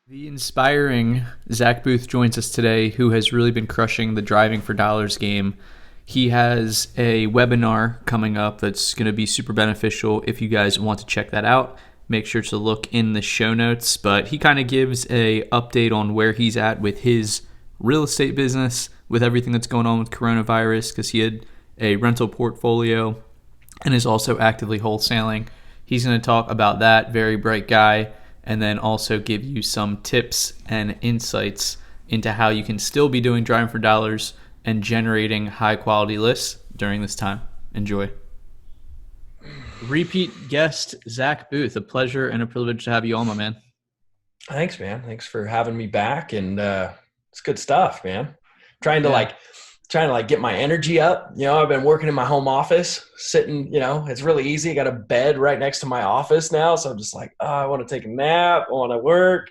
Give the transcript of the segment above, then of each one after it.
The inspiring Zack Boothe joins us today, who has really been crushing the driving for dollars game. He has a webinar coming up that's going to be super beneficial. If you guys want to check that out, make sure to look in the show notes. But he kind of gives a update on where he's at with his real estate business, with everything that's going on with coronavirus, because he had a rental portfolio and is also actively wholesaling. He's going to talk about that. Very bright guy, and then also give you some tips and insights into how you can still be doing driving for dollars and generating high quality lists during this time. Enjoy. Repeat guest Zack Boothe. A pleasure and a privilege to have you on, my man. Thanks, man. Thanks for having me back. And it's good stuff, man. Trying to Yeah. like trying to like get my energy up. I've been working in my home office, sitting, it's really easy. I got a bed right next to my office now. So I'm just like, oh, I want to take a nap. I want to work.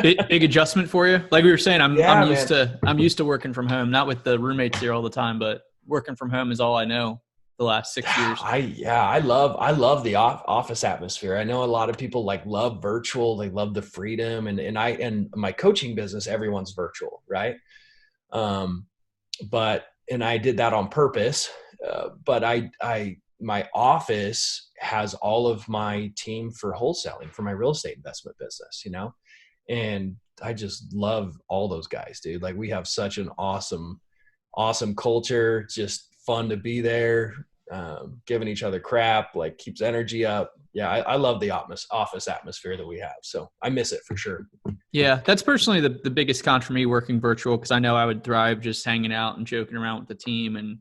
Big adjustment for you. Like we were saying, I'm Yeah, used man. to I'm used to working from home, not with the roommates here all the time, but working from home is all I know the last 6 years. I love the office atmosphere. I know a lot of people like love virtual. They love the freedom, and my coaching business, everyone's virtual, right? Um, and I did that on purpose. But my office has all of my team for wholesaling for my real estate investment business, and I just love all those guys, dude. Like we have such an awesome culture, just fun to be there, giving each other crap, like keeps energy up. Yeah, I love the office atmosphere that we have. So I miss it for sure. Yeah, that's personally the biggest con for me working virtual, because I know I would thrive just hanging out and joking around with the team and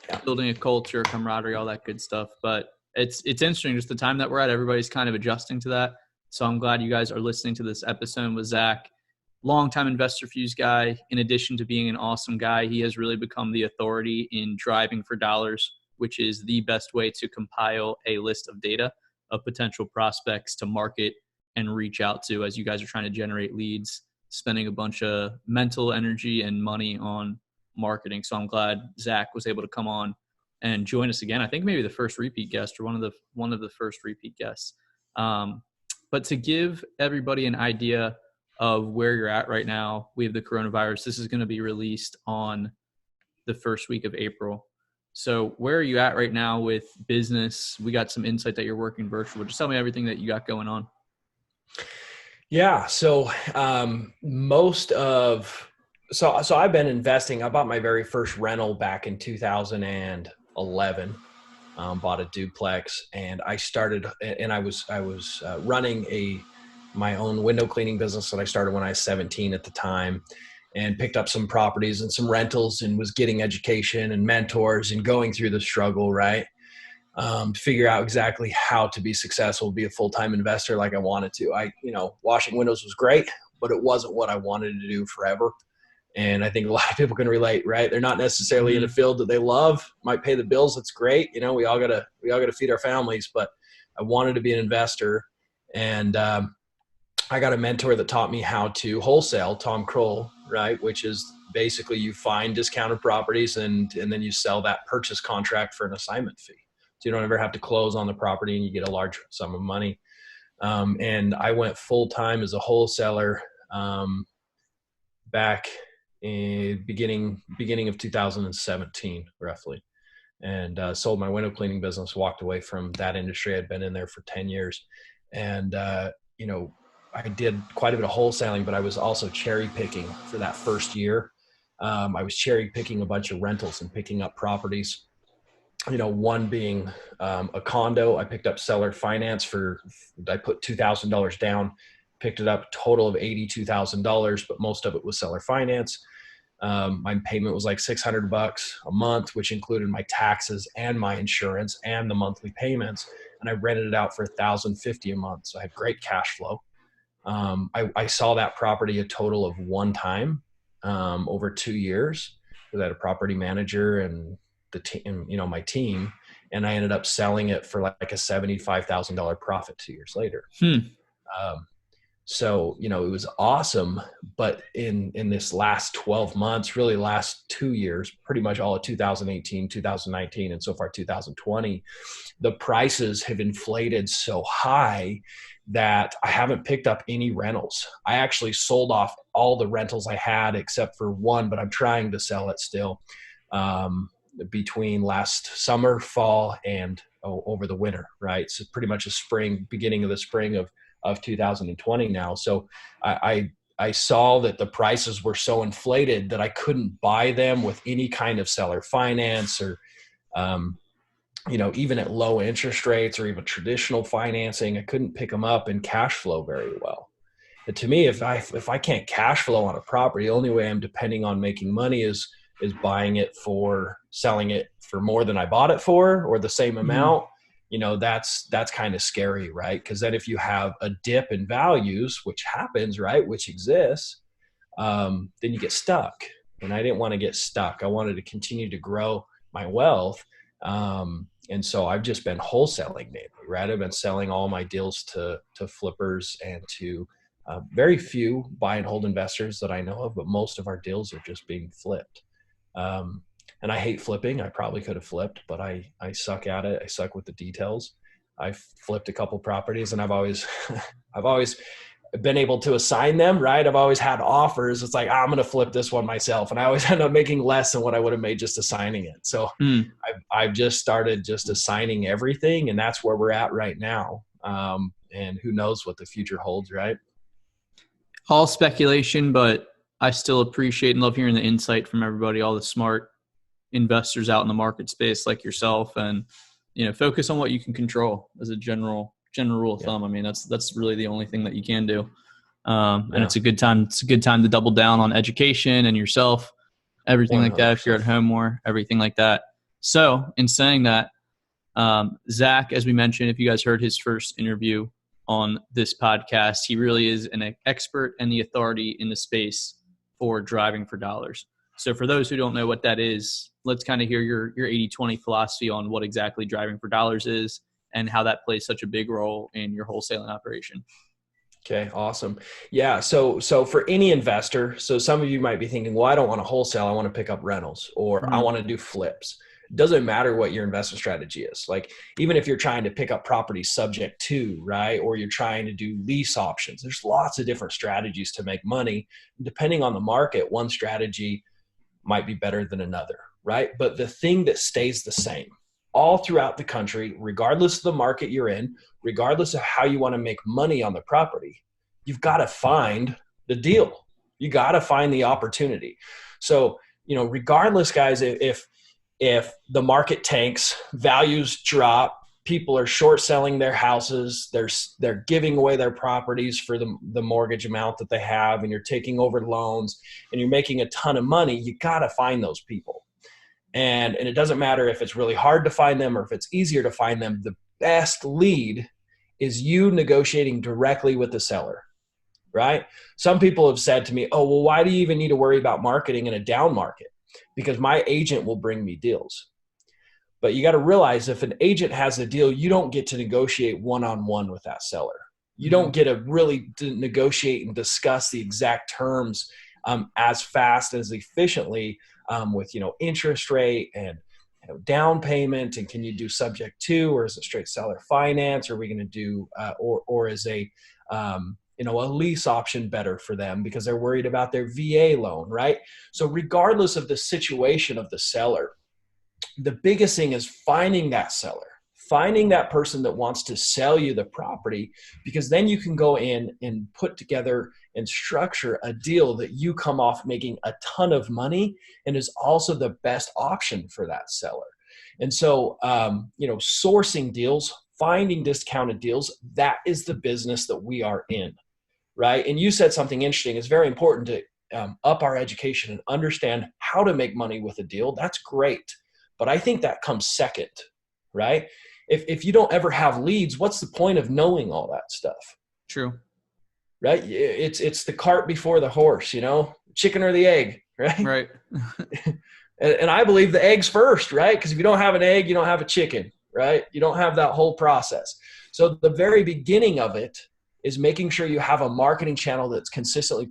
Yeah. building a culture, camaraderie, all that good stuff. But it's interesting just the time that we're at. Everybody's kind of adjusting to that. So I'm glad you guys are listening to this episode with Zack. Longtime Investor Fuse guy. In addition to being an awesome guy, he has really become the authority in driving for dollars, which is the best way to compile a list of data of potential prospects to market and reach out to as you guys are trying to generate leads, spending a bunch of mental energy and money on marketing. So I'm glad Zack was able to come on and join us again. I think maybe the first repeat guest or one of the first repeat guests. But to give everybody an idea of where you're at right now, we have the coronavirus. This is going to be released on the first week of April. So where are you at right now with business? We got some insight that you're working virtual. Just tell me everything that you got going on. Yeah. So so I've been investing. I bought my very first rental back in 2011. Bought a duplex, and I was running my own window cleaning business that I started when I was 17 at the time, and picked up some properties and some rentals, and was getting education and mentors and going through the struggle, right? Figure out exactly how to be successful, be a full-time investor like I wanted to. Washing windows was great, but it wasn't what I wanted to do forever. And I think a lot of people can relate, right? They're not necessarily in a Mm-hmm. field that they love, might pay the bills. That's great. We all gotta feed our families, but I wanted to be an investor. And I got a mentor that taught me how to wholesale, Tom Kroll, right? Which is basically you find discounted properties, and then you sell that purchase contract for an assignment fee. So you don't ever have to close on the property, and you get a large sum of money. And I went full time as a wholesaler back in beginning of 2017, roughly, and sold my window cleaning business. Walked away from that industry. I'd been in there for 10 years, and I did quite a bit of wholesaling, but I was also cherry picking for that first year. I was cherry picking a bunch of rentals and picking up properties. One being a condo. I picked up seller finance I put $2,000 down, picked it up a total of $82,000, but most of it was seller finance. My payment was like $600 a month, which included my taxes and my insurance and the monthly payments. And I rented it out for $1,050 a month. So I had great cash flow. I saw that property a total of one time over 2 years. I had a property manager and the team, my team, and I ended up selling it for like a $75,000 profit 2 years later. Hmm. Um, So, it was awesome. But in this last 12 months, really last 2 years, pretty much all of 2018, 2019, and so far 2020, the prices have inflated so high that I haven't picked up any rentals. I actually sold off all the rentals I had except for one, but I'm trying to sell it still, between last summer, fall, and over the winter, right? So pretty much beginning of the spring of 2020 now. So I saw that the prices were so inflated that I couldn't buy them with any kind of seller finance or, even at low interest rates or even traditional financing. I couldn't pick them up and cash flow very well. And to me, if I can't cash flow on a property, the only way I'm depending on making money is buying it for selling it for more than I bought it for, or the same amount. That's kind of scary, right? Because then if you have a dip in values, which happens, right, which exists, then you get stuck. And I didn't want to get stuck. I wanted to continue to grow my wealth. And so I've just been wholesaling mainly, right? I've been selling all my deals to flippers and to very few buy and hold investors that I know of, but most of our deals are just being flipped. And I hate flipping. I probably could have flipped, but I suck at it. I suck with the details. I've flipped a couple properties and I've always been able to assign them, right? I've always had offers. It's like, I'm going to flip this one myself. And I always end up making less than what I would have made just assigning it. So I've just started just assigning everything, and that's where we're at right now. And who knows what the future holds, right? All speculation, but I still appreciate and love hearing the insight from everybody, all the smart investors out in the market space like yourself, and focus on what you can control as a general rule of thumb. I mean, that's really the only thing that you can do. And it's a good time to double down on education and yourself, everything 100%. Like that. If you're at home more, everything like that. So in saying that, Zack, as we mentioned, if you guys heard his first interview on this podcast, he really is an expert and the authority in the space for driving for dollars. So for those who don't know what that is, let's kind of hear your 80-20 philosophy on what exactly driving for dollars is and how that plays such a big role in your wholesaling operation. Okay, awesome. Yeah, so for any investor, so some of you might be thinking, well, I don't want to wholesale, I want to pick up rentals, or I want to do flips. It doesn't matter what your investment strategy is. Like, even if you're trying to pick up properties subject to, right, or you're trying to do lease options, there's lots of different strategies to make money. Depending on the market, one strategy might be better than another, right? But the thing that stays the same all throughout the country, regardless of the market you're in, regardless of how you want to make money on the property, you've got to find the deal. You got to find the opportunity. So, regardless, guys, if the market tanks, values drop, people are short selling their houses, they're giving away their properties for the mortgage amount that they have, and you're taking over loans and you're making a ton of money, you got to find those people. And it doesn't matter if it's really hard to find them or if it's easier to find them. The best lead is you negotiating directly with the seller, right? Some people have said to me, oh, well, why do you even need to worry about marketing in a down market? Because my agent will bring me deals. But you got to realize, if an agent has a deal, you don't get to negotiate one-on-one with that seller. You don't get to really negotiate and discuss the exact terms as fast, as efficiently, with interest rate and down payment, and can you do subject to, or is it straight seller finance? Are we going to do or is a lease option better for them because they're worried about their VA loan, right? So regardless of the situation of the seller, the biggest thing is finding that seller, finding that person that wants to sell you the property, because then you can go in and put together and structure a deal that you come off making a ton of money and is also the best option for that seller. And so, sourcing deals, finding discounted deals, that is the business that we are in, right? And you said something interesting. It's very important to up our education and understand how to make money with a deal. That's great. But I think that comes second, right? If you don't ever have leads, what's the point of knowing all that stuff? True. Right? It's the cart before the horse, chicken or the egg, right? Right. and I believe the egg's first, right? Because if you don't have an egg, you don't have a chicken, right? You don't have that whole process. So the very beginning of it is making sure you have a marketing channel that's consistently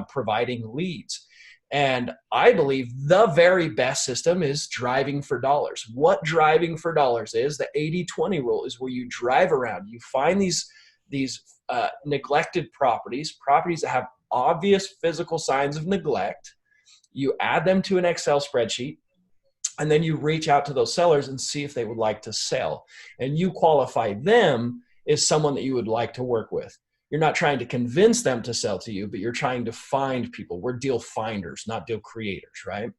providing leads. And I believe the very best system is driving for dollars. What driving for dollars is, the 80-20 rule, is where you drive around, you find these neglected properties that have obvious physical signs of neglect, you add them to an Excel spreadsheet, and then you reach out to those sellers and see if they would like to sell. And you qualify them as someone that you would like to work with. You're not trying to convince them to sell to you, but you're trying to find people. We're deal finders, not deal creators, right?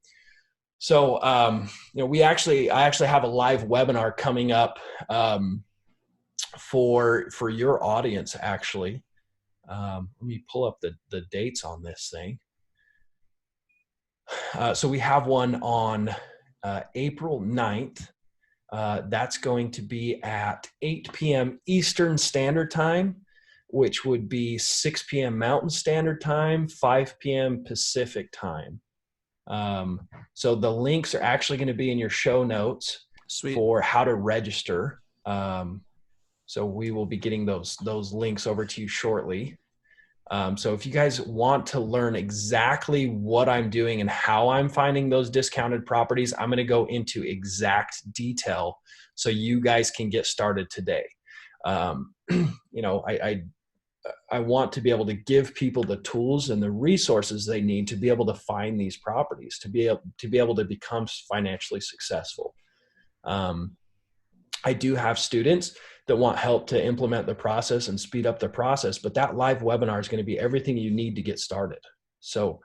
So, I actually have a live webinar coming up for your audience, actually. Let me pull up the dates on this thing. So we have one on April 9th. That's going to be at 8 p.m. Eastern Standard Time, which would be 6 p.m. Mountain Standard Time, 5 p.m. Pacific Time. So the links are actually going to be in your show notes. Sweet. For how to register. So we will be getting those links over to you shortly. So if you guys want to learn exactly what I'm doing and how I'm finding those discounted properties, I'm going to go into exact detail so you guys can get started today. I want to be able to give people the tools and the resources they need to be able to find these properties, to be able to become financially successful. I do have students that want help to implement the process and speed up the process, but that live webinar is going to be everything you need to get started. So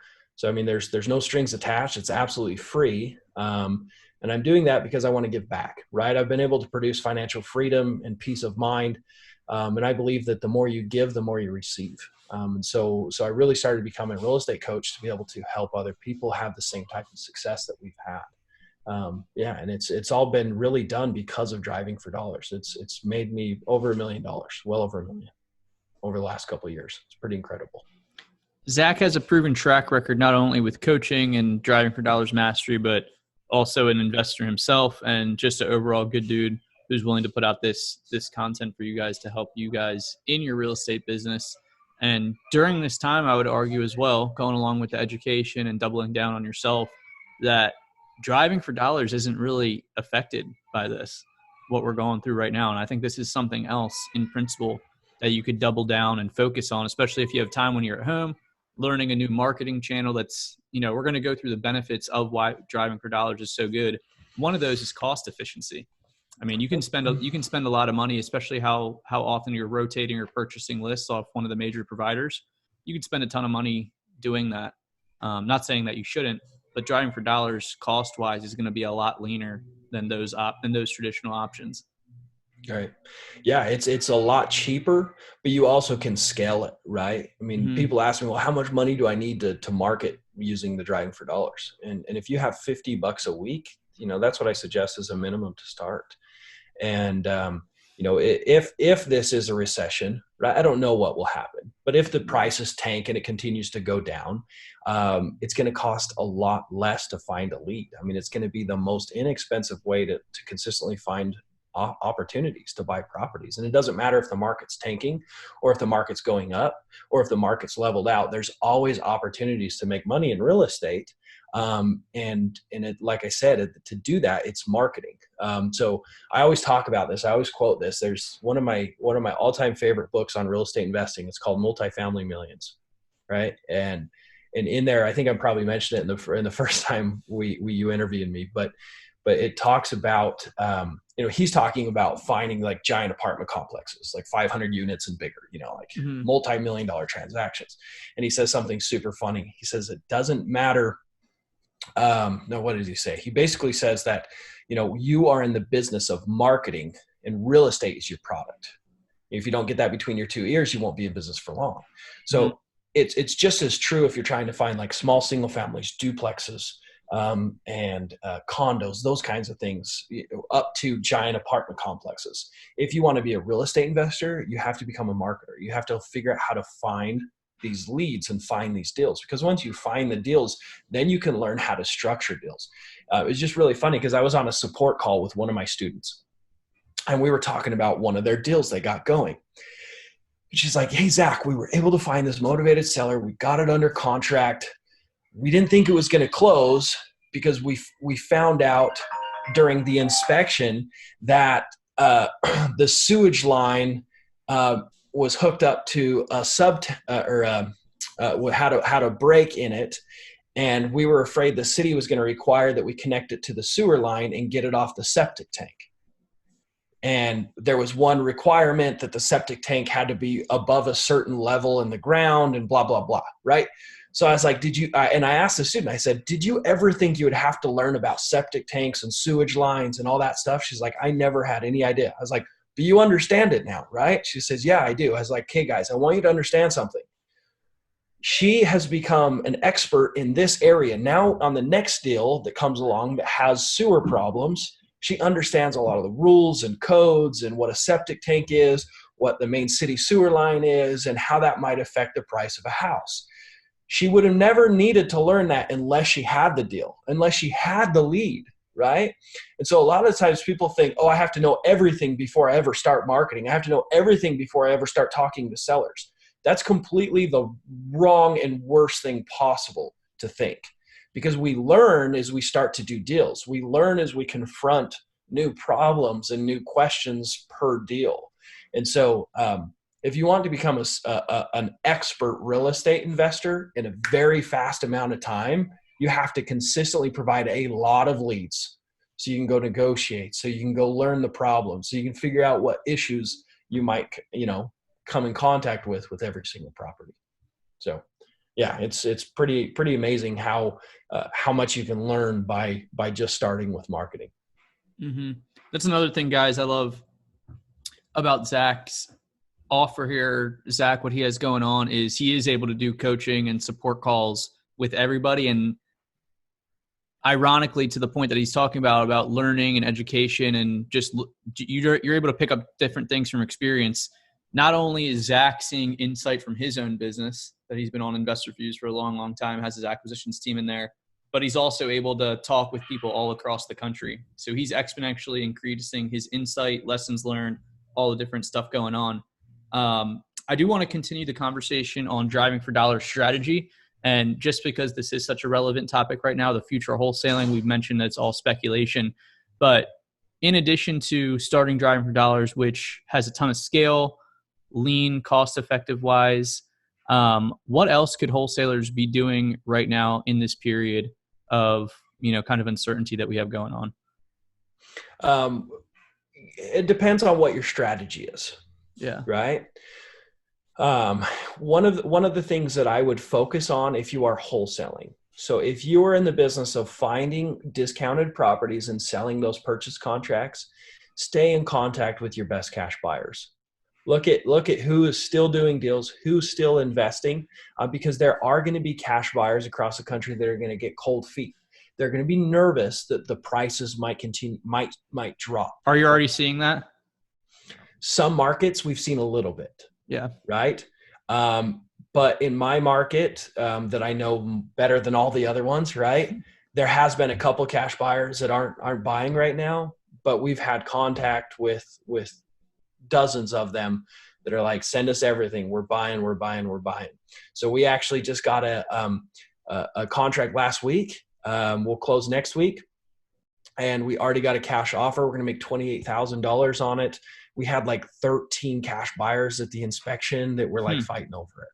I mean, there's no strings attached. It's absolutely free. And I'm doing that because I want to give back, right? I've been able to produce financial freedom and peace of mind. And I believe that the more you give, the more you receive. And so I really started becoming a real estate coach to be able to help other people have the same type of success that we've had. And it's all been really done because of driving for dollars. It's made me over $1 million, well over $1 million over the last couple of years. It's pretty incredible. Zack has a proven track record, not only with coaching and driving for dollars mastery, but also an investor himself and just an overall good dude who's willing to put out this content for you guys to help you guys in your real estate business. And during this time, I would argue as well, going along with the education and doubling down on yourself, that driving for dollars isn't really affected by this, what we're going through right now. And I think this is something else in principle that you could double down and focus on, especially if you have time when you're at home, learning a new marketing channel that's, we're going to go through the benefits of why driving for dollars is so good. One of those is cost efficiency. I mean, you can spend a lot of money, especially how often you're rotating or purchasing lists off one of the major providers. You could spend a ton of money doing that. Not saying that you shouldn't, but driving for dollars cost wise is going to be a lot leaner than those traditional options. Right. Yeah. It's a lot cheaper, but you also can scale it. Right. I mean, people ask me, well, how much money do I need to market using the driving for dollars? And if you have $50 a week, that's what I suggest as a minimum to start. And, if this is a recession, right, I don't know what will happen, but if the prices tank and it continues to go down, it's going to cost a lot less to find a lead. I mean, it's going to be the most inexpensive way to consistently find opportunities to buy properties. And it doesn't matter if the market's tanking or if the market's going up or if the market's leveled out, there's always opportunities to make money in real estate. And it, like I said, to do that, it's marketing. So I always talk about this. I always quote this. There's one of my all-time favorite books on real estate investing. It's called Multifamily Millions. Right. And in there, I think I probably mentioned it in the first time you interviewed me, but it talks about, he's talking about finding like giant apartment complexes, like 500 units and bigger, multi-million-dollar transactions. And he says something super funny. He says, it doesn't matter. No, what did he say? He basically says that, you are in the business of marketing and real estate is your product. If you don't get that between your two ears, you won't be in business for long. So it's just as true if you're trying to find like small single families, duplexes, and condos, those kinds of things, up to giant apartment complexes. If you want to be a real estate investor, you have to become a marketer. You have to figure out how to find these leads and find these deals, because once you find the deals, then you can learn how to structure deals. It's just really funny because I was on a support call with one of my students and we were talking about one of their deals they got going. She's like, hey, Zach, we were able to find this motivated seller. We got it under contract. We didn't think it was going to close because we found out during the inspection that the sewage line was hooked up to a had a break in it, and we were afraid the city was going to require that we connect it to the sewer line and get it off the septic tank. And there was one requirement that the septic tank had to be above a certain level in the ground and blah, blah, blah, right? So I was like, and I asked the student, I said, did you ever think you would have to learn about septic tanks and sewage lines and all that stuff? She's like, I never had any idea. I was like, but you understand it now, right? She says, yeah, I do. I was like, okay, guys, I want you to understand something. She has become an expert in this area. Now on the next deal that comes along that has sewer problems, she understands a lot of the rules and codes and what a septic tank is, what the main city sewer line is, and how that might affect the price of a house. She would have never needed to learn that unless she had the deal, unless she had the lead, right? And so a lot of times people think, oh, I have to know everything before I ever start marketing. I have to know everything before I ever start talking to sellers. That's completely the wrong and worst thing possible to think. Because we learn as we start to do deals. We learn as we confront new problems and new questions per deal. And so if you want to become an expert real estate investor in a very fast amount of time, you have to consistently provide a lot of leads. So you can go negotiate, so you can go learn the problem, so you can figure out what issues you might, come in contact with every single property. So yeah, it's pretty amazing how much you can learn by just starting with marketing. Mm-hmm. That's another thing, guys, I love about Zach's offer here. Zach, what he has going on is he is able to do coaching and support calls with everybody. And ironically, to the point that he's talking about learning and education and just you're able to pick up different things from experience. Not only is Zach seeing insight from his own business that he's been on Investor Fuse for a long, long time, has his acquisitions team in there, but he's also able to talk with people all across the country. So he's exponentially increasing his insight, lessons learned, all the different stuff going on. I do want to continue the conversation on driving for dollar strategy. And just because this is such a relevant topic right now, the future of wholesaling, we've mentioned that it's all speculation. But in addition to starting driving for dollars, which has a ton of scale, lean, cost-effective wise, what else could wholesalers be doing right now in this period of, kind of uncertainty that we have going on? It depends on what your strategy is. Yeah. Right. One of the things that I would focus on if you are wholesaling. So if you are in the business of finding discounted properties and selling those purchase contracts, stay in contact with your best cash buyers. Look at who is still doing deals, who's still investing, because there are going to be cash buyers across the country that are going to get cold feet. They're going to be nervous that the prices might drop. Are you already seeing that? Some markets we've seen a little bit. Yeah. Right. But in my market that I know better than all the other ones, right, there has been a couple cash buyers that aren't buying right now, but we've had contact with dozens of them that are like, send us everything. We're buying. So we actually just got a contract last week. We'll close next week, and we already got a cash offer. We're going to make $28,000 on it. We had like 13 cash buyers at the inspection that were like fighting over it.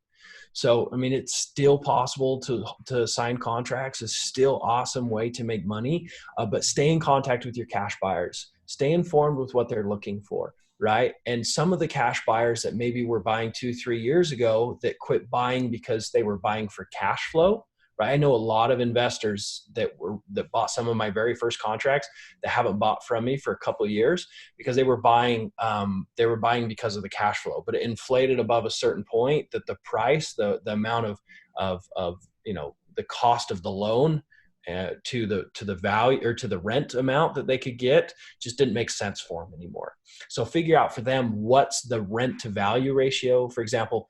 So, I mean, it's still possible to sign contracts. It's still awesome way to make money, but stay in contact with your cash buyers. Stay informed with what they're looking for, right? And some of the cash buyers that maybe were buying 2-3 years ago that quit buying because they were buying for cash flow, right? I know a lot of investors that bought some of my very first contracts that haven't bought from me for a couple of years because they were buying because of the cash flow, but it inflated above a certain point that the price, the amount of the cost of the loan to the value or to the rent amount that they could get just didn't make sense for them anymore. So figure out for them what's the rent to value ratio. For example,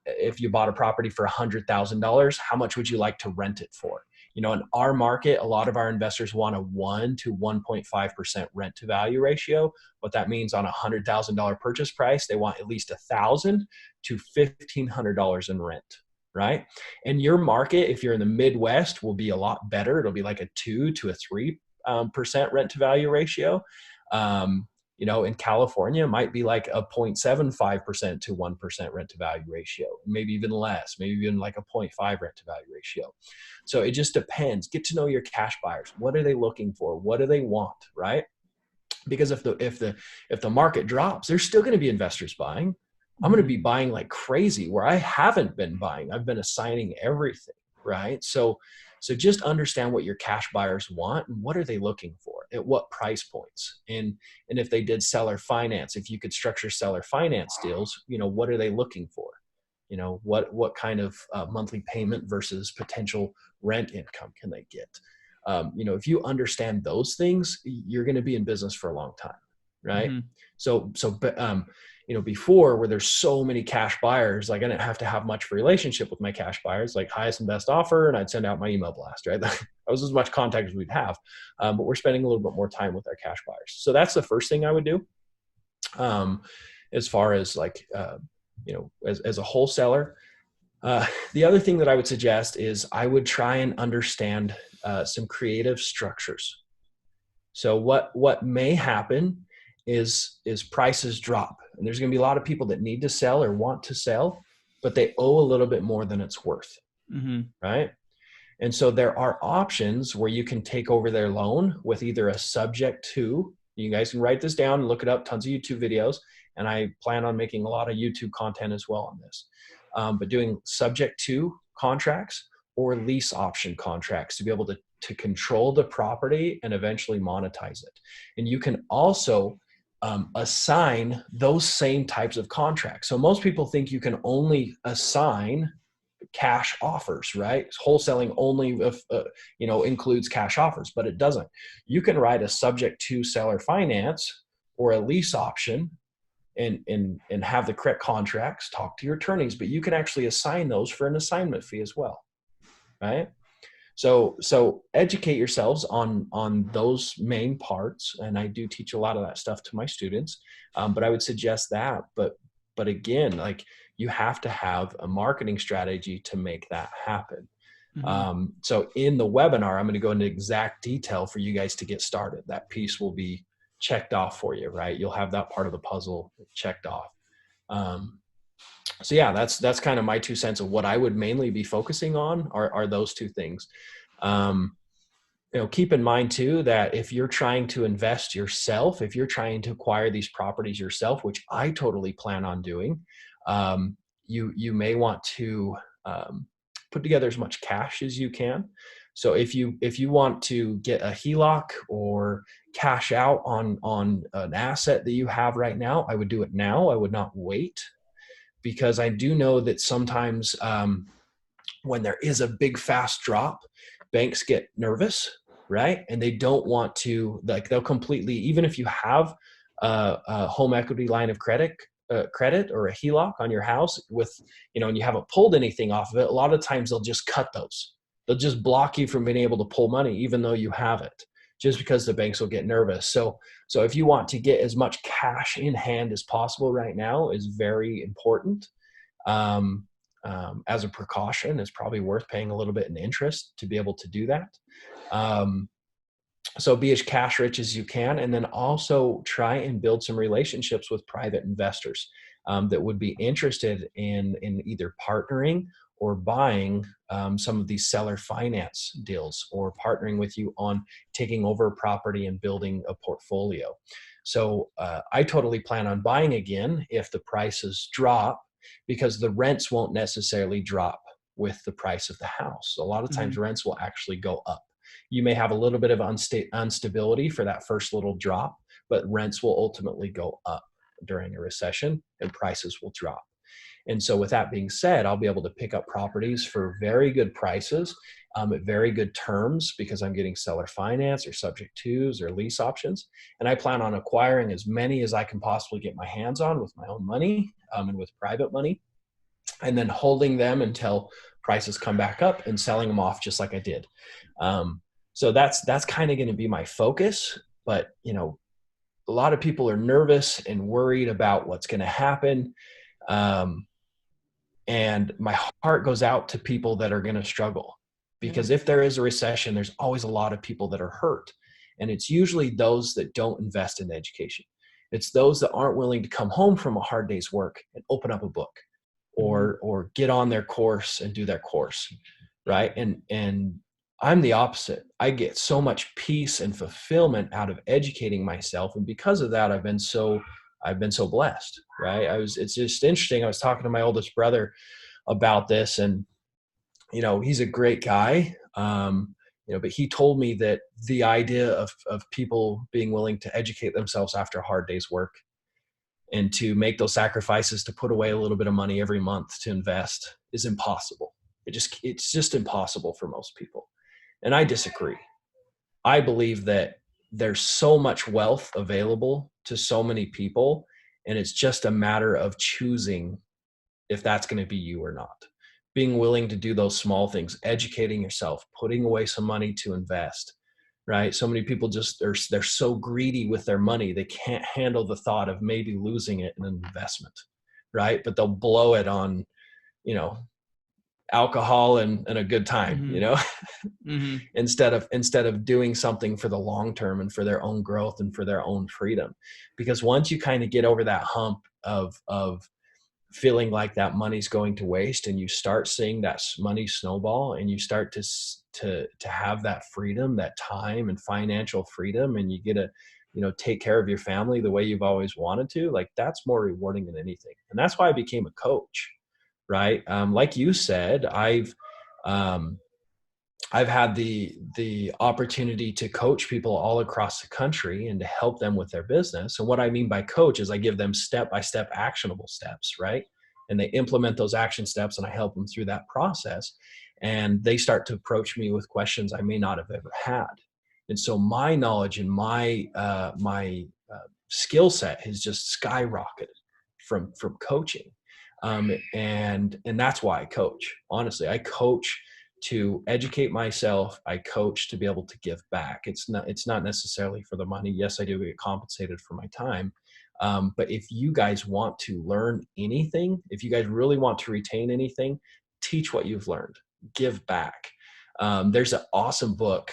if you bought a property for $100,000, how much would you like to rent it for? In our market, a lot of our investors want a 1 to 1.5% rent to value ratio. What that means on a $100,000 purchase price, they want at least $1,000 to $1,500 in rent, right? And your market, if you're in the Midwest, will be a lot better. It'll be like a 2 to a 3% rent to value ratio. In California, it might be like a 0.75% to 1% rent to value ratio, maybe even less, maybe even like a 0.5 rent to value ratio. So it just depends. Get to know your cash buyers. What are they looking for? What do they want, right? Because if the market drops, there's still going to be investors buying. I'm going to be buying like crazy where I haven't been buying. I've been assigning everything, right? So just understand what your cash buyers want and what are they looking for at what price points. And if they did seller finance, if you could structure seller finance deals, what are they looking for? What kind of monthly payment versus potential rent income can they get? If you understand those things, you're going to be in business for a long time, right? So before, where there's so many cash buyers, like I didn't have to have much of a relationship with my cash buyers, like highest and best offer, and I'd send out my email blast, right? That was as much contact as we'd have, but we're spending a little bit more time with our cash buyers. So that's the first thing I would do. As far as like, as a wholesaler, the other thing that I would suggest is I would try and understand some creative structures. So what may happen is prices drop, and there's going to be a lot of people that need to sell or want to sell, but they owe a little bit more than it's worth, right? And so there are options where you can take over their loan with either a subject to. You guys can write this down and look it up. Tons of YouTube videos, and I plan on making a lot of YouTube content as well on this. But doing subject to contracts or lease option contracts to be able to control the property and eventually monetize it. And you can also assign those same types of contracts. So most people think you can only assign cash offers, right? Wholesaling only includes cash offers, but it doesn't. You can write a subject to seller finance or a lease option and have the correct contracts, talk to your attorneys, but you can actually assign those for an assignment fee as well, right? So educate yourselves on those main parts, and I do teach a lot of that stuff to my students. But I would suggest that. But again, like you have to have a marketing strategy to make that happen. So in the webinar, I'm going to go into exact detail for you guys to get started. That piece will be checked off for you, right? You'll have that part of the puzzle checked off. So yeah, that's kind of my 2 cents of what I would mainly be focusing on are those two things. Keep in mind too, that if you're trying to invest yourself, if you're trying to acquire these properties yourself, which I totally plan on doing, you may want to put together as much cash as you can. So if you want to get a HELOC or cash out on an asset that you have right now, I would do it now. I would not wait, because I do know that sometimes when there is a big fast drop, banks get nervous, right? And they don't want to, like, they'll completely, even if you have a home equity line of credit or a HELOC on your house with, and you haven't pulled anything off of it, a lot of times they'll just cut those. They'll just block you from being able to pull money, even though you have it, just because the banks will get nervous. So if you want to get as much cash in hand as possible right now is very important. As a precaution, it's probably worth paying a little bit in interest to be able to do that. So be as cash rich as you can, and then also try and build some relationships with private investors that would be interested in either partnering or buying some of these seller finance deals, or partnering with you on taking over a property and building a portfolio. So I totally plan on buying again if the prices drop, because the rents won't necessarily drop with the price of the house. A lot of times rents will actually go up. You may have a little bit of instability for that first little drop, but rents will ultimately go up during a recession and prices will drop. And so with that being said, I'll be able to pick up properties for very good prices at very good terms, because I'm getting seller finance or subject twos or lease options. And I plan on acquiring as many as I can possibly get my hands on with my own money and with private money, and then holding them until prices come back up and selling them off just like I did. So that's kind of going to be my focus. But, a lot of people are nervous and worried about what's going to happen. And my heart goes out to people that are going to struggle, because if there is a recession, there's always a lot of people that are hurt. And it's usually those that don't invest in education. It's those that aren't willing to come home from a hard day's work and open up a book or get on their course and do their course. Right. And I'm the opposite. I get so much peace and fulfillment out of educating myself. And because of that, I've been so blessed. Right. It's just interesting. I was talking to my oldest brother about this, and, he's a great guy. But he told me that the idea of people being willing to educate themselves after a hard day's work and to make those sacrifices to put away a little bit of money every month to invest is impossible. It's just impossible for most people. And I disagree. I believe that there's so much wealth available to so many people, and it's just a matter of choosing if that's going to be you or not. Being willing to do those small things, educating yourself, putting away some money to invest, right? So many people they're so greedy with their money, they can't handle the thought of maybe losing it in an investment, right? But they'll blow it on, alcohol and a good time, instead of doing something for the long term and for their own growth and for their own freedom. Because once you kind of get over that hump of feeling like that money's going to waste, and you start seeing that money snowball, and you start to have that freedom, that time and financial freedom, and you get to take care of your family the way you've always wanted to, like, that's more rewarding than anything. And that's why I became a coach. Right. Like you said, I've had the opportunity to coach people all across the country and to help them with their business. And what I mean by coach is I give them step-by-step actionable steps, right? And they implement those action steps, and I help them through that process. And they start to approach me with questions I may not have ever had. And so my knowledge and my skill set has just skyrocketed from coaching. And that's why I coach. Honestly, I coach to educate myself. I coach to be able to give back. It's not necessarily for the money. Yes, I do get compensated for my time. But if you guys want to learn anything, if you guys really want to retain anything, teach what you've learned, give back. There's an awesome book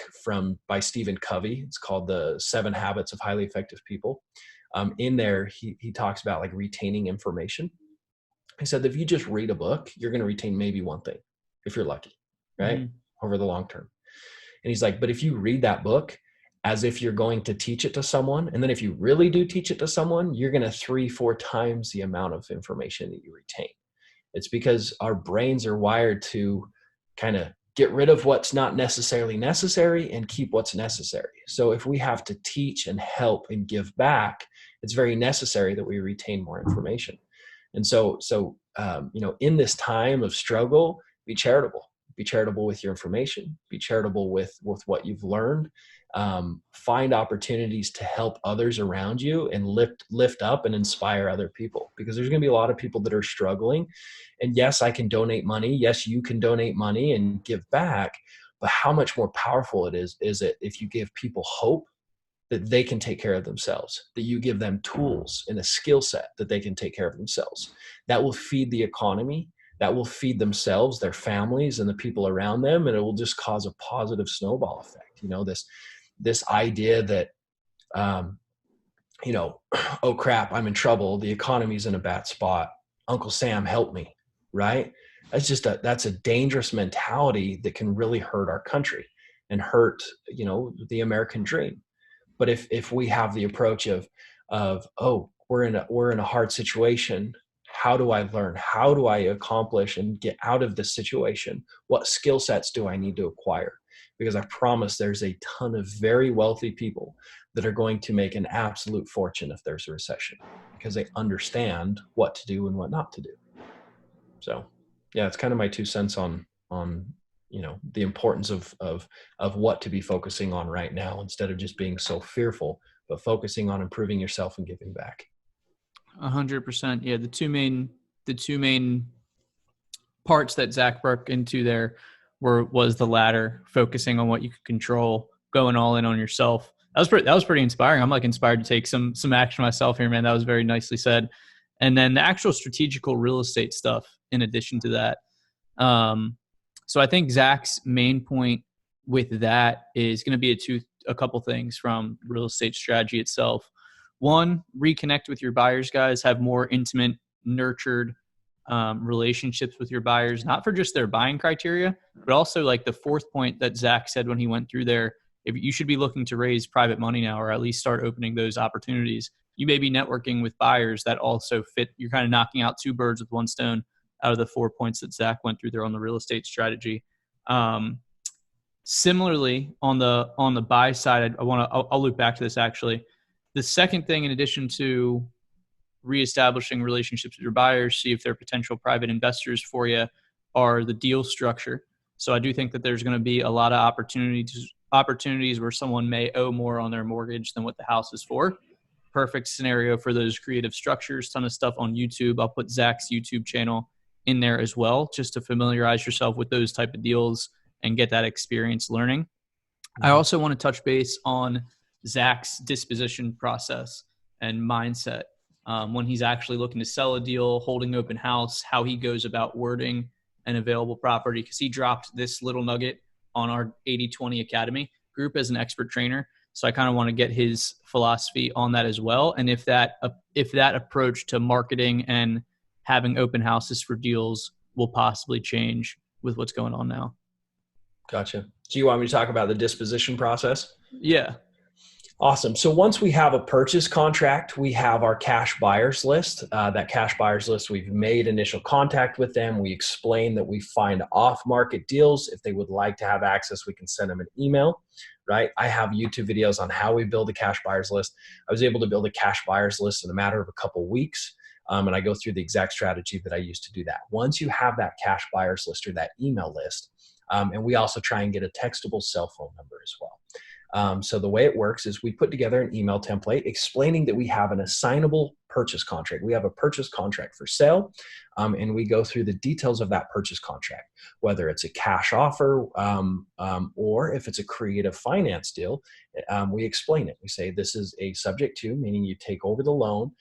by Stephen Covey. It's called The 7 Habits of Highly Effective People. In there, he talks about like retaining information. He said that if you just read a book, you're going to retain maybe one thing, if you're lucky, right? Over the long term. And he's like, but if you read that book as if you're going to teach it to someone, and then if you really do teach it to someone, you're going to 3-4 times the amount of information that you retain. It's because our brains are wired to kind of get rid of what's not necessarily necessary and keep what's necessary. So if we have to teach and help and give back, it's very necessary that we retain more information. And so, in this time of struggle, be charitable. Be charitable with your information. Be charitable with what you've learned. Find opportunities to help others around you and lift up and inspire other people, because there's going to be a lot of people that are struggling. And yes, I can donate money. Yes, you can donate money and give back. But how much more powerful is it if you give people hope that they can take care of themselves, that you give them tools and a skill set that they can take care of themselves. That will feed the economy, that will feed themselves, their families, and the people around them, and it will just cause a positive snowball effect. This idea that, oh crap, I'm in trouble, the economy's in a bad spot, Uncle Sam, help me, right? That's a dangerous mentality that can really hurt our country and hurt, the American dream. But if we have the approach of oh, we're in a hard situation, how do I learn? How do I accomplish and get out of this situation? What skill sets do I need to acquire? Because I promise there's a ton of very wealthy people that are going to make an absolute fortune if there's a recession, because they understand what to do and what not to do. So yeah, it's kind of my 2 cents on the importance of what to be focusing on right now, instead of just being so fearful, but focusing on improving yourself and giving back. 100%. Yeah. The two main parts that Zack broke into there was the latter, focusing on what you could control, going all in on yourself. That was pretty inspiring. I'm like inspired to take some action myself here, man. That was very nicely said. And then the actual strategical real estate stuff in addition to that. So I think Zack's main point with that is going to be a couple things from real estate strategy itself. One, reconnect with your buyers, guys. Have more intimate, nurtured relationships with your buyers, not for just their buying criteria, but also like the fourth point that Zack said when he went through there. If you should be looking to raise private money now, or at least start opening those opportunities, you may be networking with buyers that also fit. You're kind of knocking out two birds with one stone out of the 4 points that Zack went through there on the real estate strategy. Similarly, on the buy side, I'll loop back to this actually. The second thing, in addition to reestablishing relationships with your buyers, see if they're potential private investors for you, are the deal structure. So I do think that there's going to be a lot of opportunities where someone may owe more on their mortgage than what the house is for. Perfect scenario for those creative structures. Ton of stuff on YouTube. I'll put Zack's YouTube channel in there as well, just to familiarize yourself with those type of deals and get that experience learning. I also want to touch base on Zack's disposition process and mindset. When he's actually looking to sell a deal, holding open house, how he goes about wording an available property, because he dropped this little nugget on our 80/20 Academy group as an expert trainer. So I kind of want to get his philosophy on that as well. And if that approach to marketing and having open houses for deals will possibly change with what's going on now. Gotcha. So you want me to talk about the disposition process? Yeah. Awesome. So once we have a purchase contract, we have our cash buyers list. That cash buyers list, we've made initial contact with them. We explain that we find off-market deals. If they would like to have access, we can send them an email, right? I have YouTube videos on how we build a cash buyers list. I was able to build a cash buyers list in a matter of a couple of weeks. And I go through the exact strategy that I used to do that. Once you have that cash buyers list or that email list, and we also try and get a textable cell phone number as well. So the way it works is we put together an email template explaining that we have an assignable purchase contract. We have a purchase contract for sale, and we go through the details of that purchase contract, whether it's a cash offer or if it's a creative finance deal. We explain it. We say this is a subject to, meaning you take over the loan.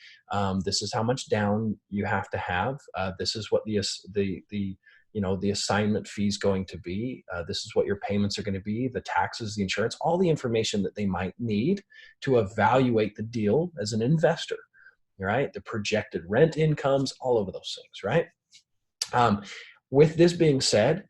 This is how much down you have to have. This is what the assignment fee is going to be. This is what your payments are going to be, the taxes, the insurance, all the information that they might need to evaluate the deal as an investor, right? The projected rent incomes, all of those things, right? With this being said,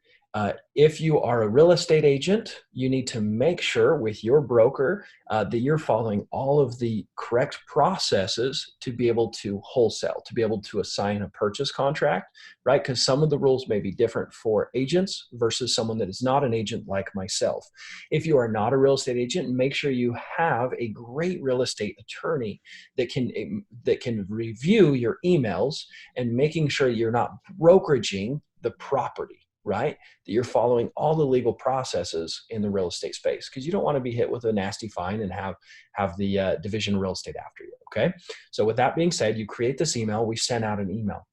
if you are a real estate agent, you need to make sure with your broker that you're following all of the correct processes to be able to wholesale, to be able to assign a purchase contract, right? Because some of the rules may be different for agents versus someone that is not an agent like myself. If you are not a real estate agent, make sure you have a great real estate attorney that can review your emails and making sure you're not brokeraging the property, right? That you're following all the legal processes in the real estate space, because you don't want to be hit with a nasty fine and have the division of real estate after you, okay? So with that being said, you create this email, we send out an email.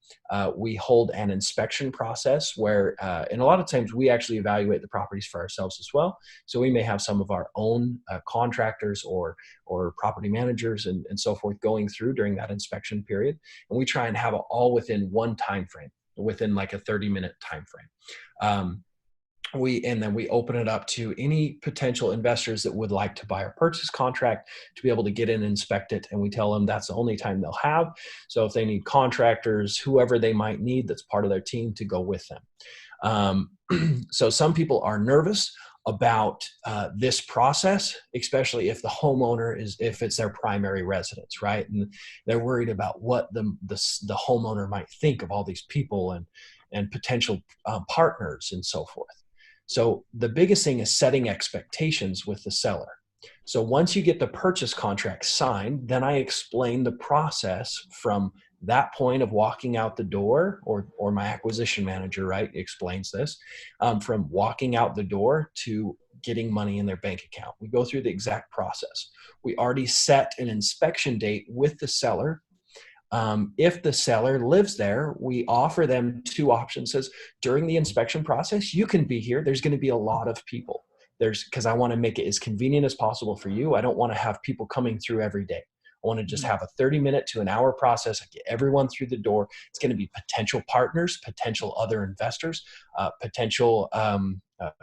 We hold an inspection process where, and a lot of times we actually evaluate the properties for ourselves as well. So we may have some of our own contractors or property managers and so forth going through during that inspection period. And we try and have it all within one time frame, within like a 30-minute time frame. Then we open it up to any potential investors that would like to buy our purchase contract to be able to get in and inspect it. And we tell them that's the only time they'll have. So if they need contractors, whoever they might need that's part of their team, to go with them. So some people are nervous about this process, especially if the homeowner if it's their primary residence, right? And they're worried about what the homeowner might think of all these people and potential partners and so forth. So the biggest thing is setting expectations with the seller. So once you get the purchase contract signed, then I explain the process from that point of walking out the door, or my acquisition manager, right, explains this, from walking out the door to getting money in their bank account. We go through the exact process. We already set an inspection date with the seller If the seller lives there, we offer them two options. Says during the inspection process, you can be here. There's going to be a lot of people. Because I want to make it as convenient as possible for you. I don't want to have people coming through every day. I want to just have a 30-minute to an hour process. I get everyone through the door. It's going to be potential partners, potential other investors, potential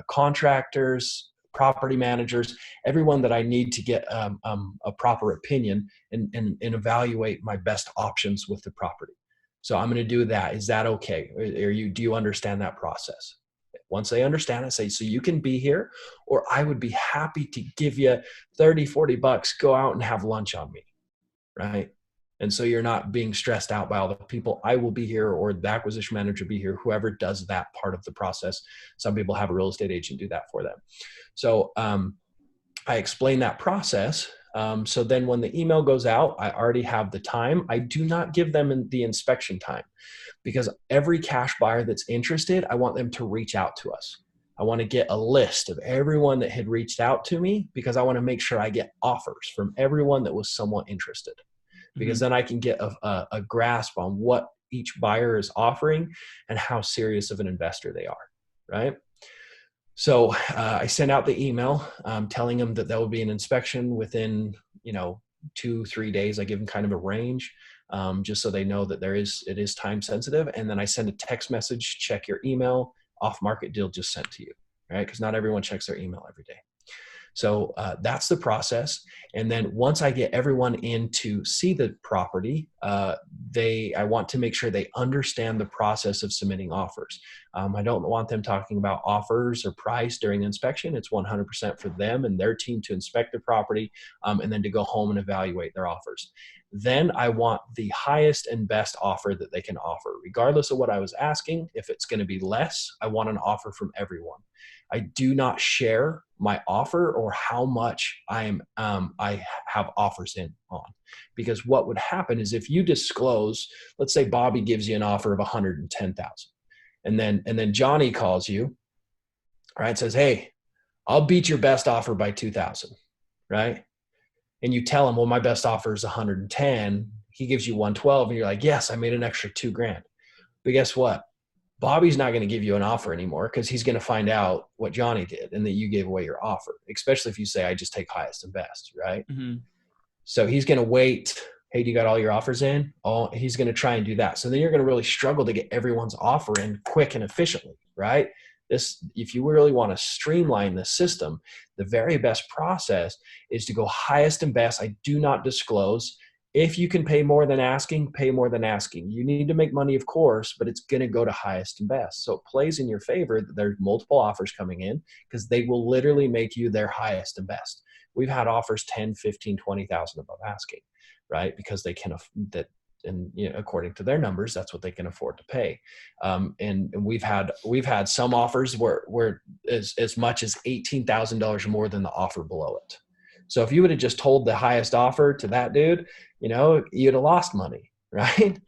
contractors, property managers, everyone that I need to get a proper opinion and evaluate my best options with the property. So I'm going to do that. Is that okay? Do you understand that process? Once they understand it, say, so you can be here, or I would be happy to give you 30, 40 bucks, go out and have lunch on me. Right. And so you're not being stressed out by all the people. I will be here, or the acquisition manager be here, whoever does that part of the process. Some people have a real estate agent do that for them. So I explain that process. So then when the email goes out, I already have the time. I do not give them the inspection time, because every cash buyer that's interested, I want them to reach out to us. I want to get a list of everyone that had reached out to me, because I want to make sure I get offers from everyone that was somewhat interested, because then I can get a grasp on what each buyer is offering and how serious of an investor they are, right? So I send out the email telling them that there will be an inspection within, 2-3 days. I give them kind of a range, just so they know that it is time sensitive. And then I send a text message, check your email, off market deal just sent to you, right? Because not everyone checks their email every day. So that's the process. And then once I get everyone in to see the property, I want to make sure they understand the process of submitting offers. I don't want them talking about offers or price during inspection. It's 100% for them and their team to inspect the property, and then to go home and evaluate their offers. Then I want the highest and best offer that they can offer, regardless of what I was asking. If it's going to be less, I want an offer from everyone. I do not share my offer or how much I have offers in on, because what would happen is if you disclose, let's say Bobby gives you an offer of 110,000, and then Johnny calls you, right? Says, hey, I'll beat your best offer by 2,000, right? And you tell him, well, my best offer is 110. He gives you 112, and you're like, yes, I made an extra $2,000. But guess what? Bobby's not going to give you an offer anymore, because he's going to find out what Johnny did and that you gave away your offer, especially if you say, I just take highest and best, right? Mm-hmm. So he's going to wait. Hey, do you got all your offers in? Oh, he's going to try and do that. So then you're going to really struggle to get everyone's offer in quick and efficiently, right? If you really want to streamline the system, the very best process is to go highest and best. I do not disclose. If you can pay more than asking, pay more than asking. You need to make money, of course, but it's going to go to highest and best. So it plays in your favor that there's multiple offers coming in, because they will literally make you their highest and best. We've had offers 10, 15, 20,000 above asking, right? Because they can, and according to their numbers, that's what they can afford to pay. And we've had some offers where as much as $18,000 more than the offer below it. So if you would have just told the highest offer to that dude, you'd have lost money, right?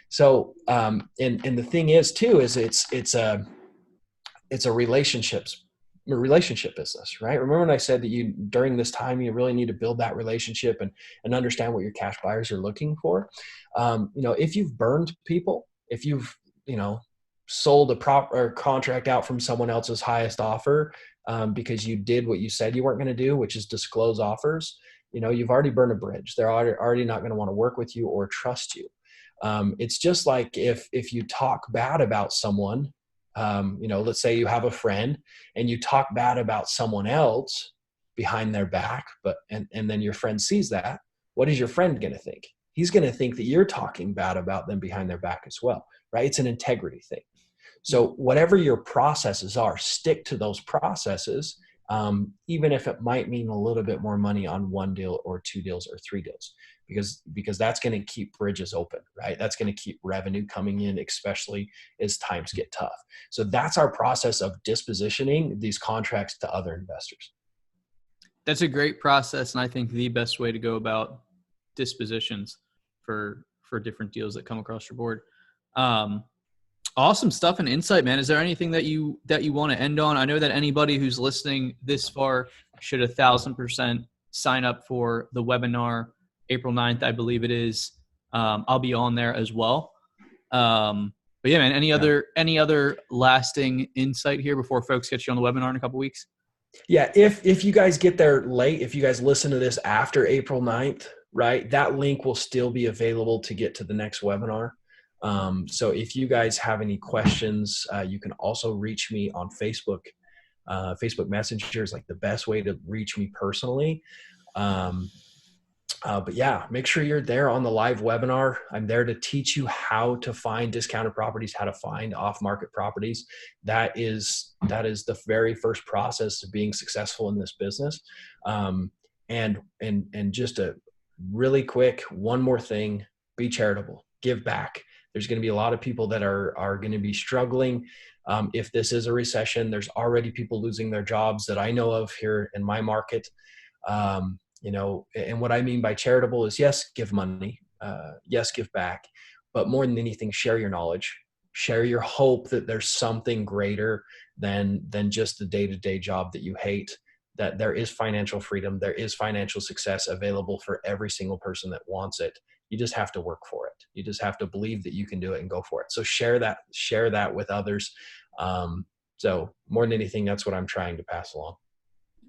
So, and the thing is too, is it's a relationship business, right? Remember when I said that during this time, you really need to build that relationship and understand what your cash buyers are looking for. If you've burned people, if you've, sold a contract out from someone else's highest offer, because you did what you said you weren't going to do, which is disclose offers, you've already burned a bridge. They're already not going to want to work with you or trust you. It's just like if you talk bad about someone, let's say you have a friend and you talk bad about someone else behind their back, and then your friend sees that, what is your friend going to think? He's going to think that you're talking bad about them behind their back as well, right? It's an integrity thing. So whatever your processes are, stick to those processes, even if it might mean a little bit more money on one deal or two deals or three deals, because that's going to keep bridges open, right? That's going to keep revenue coming in, especially as times get tough. So that's our process of dispositioning these contracts to other investors. That's a great process, and I think the best way to go about dispositions for different deals that come across your board. Awesome stuff and insight, man. Is there anything that you want to end on? I know that anybody who's listening this far should 1,000% sign up for the webinar April 9th, I believe it is. I'll be on there as well. But yeah, man, any other lasting insight here before folks get you on the webinar in a couple weeks? Yeah, if you guys get there late, if you guys listen to this after April 9th, right, that link will still be available to get to the next webinar. So if you guys have any questions, you can also reach me on Facebook. Facebook Messenger is like the best way to reach me personally. But yeah, make sure you're there on the live webinar. I'm there to teach you how to find discounted properties, how to find off-market properties. That is the very first process of being successful in this business. And just a really quick, one more thing, be charitable, give back. There's going to be a lot of people that are going to be struggling. If this is a recession, there's already people losing their jobs that I know of here in my market. And what I mean by charitable is, yes, give money, yes, give back, but more than anything, share your knowledge, share your hope that there's something greater than just the day-to-day job that you hate, that there is financial freedom, there is financial success available for every single person that wants it. You just have to work for it. You just have to believe that you can do it and go for it. So share that with others. So more than anything, that's what I'm trying to pass along.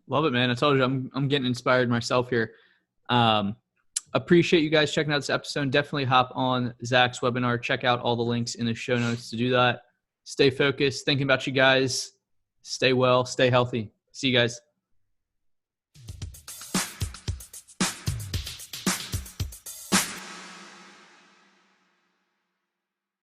Love it, man. I told you I'm getting inspired myself here. Appreciate you guys checking out this episode. Definitely hop on Zach's webinar. Check out all the links in the show notes to do that. Stay focused. Thinking about you guys. Stay well. Stay healthy. See you guys.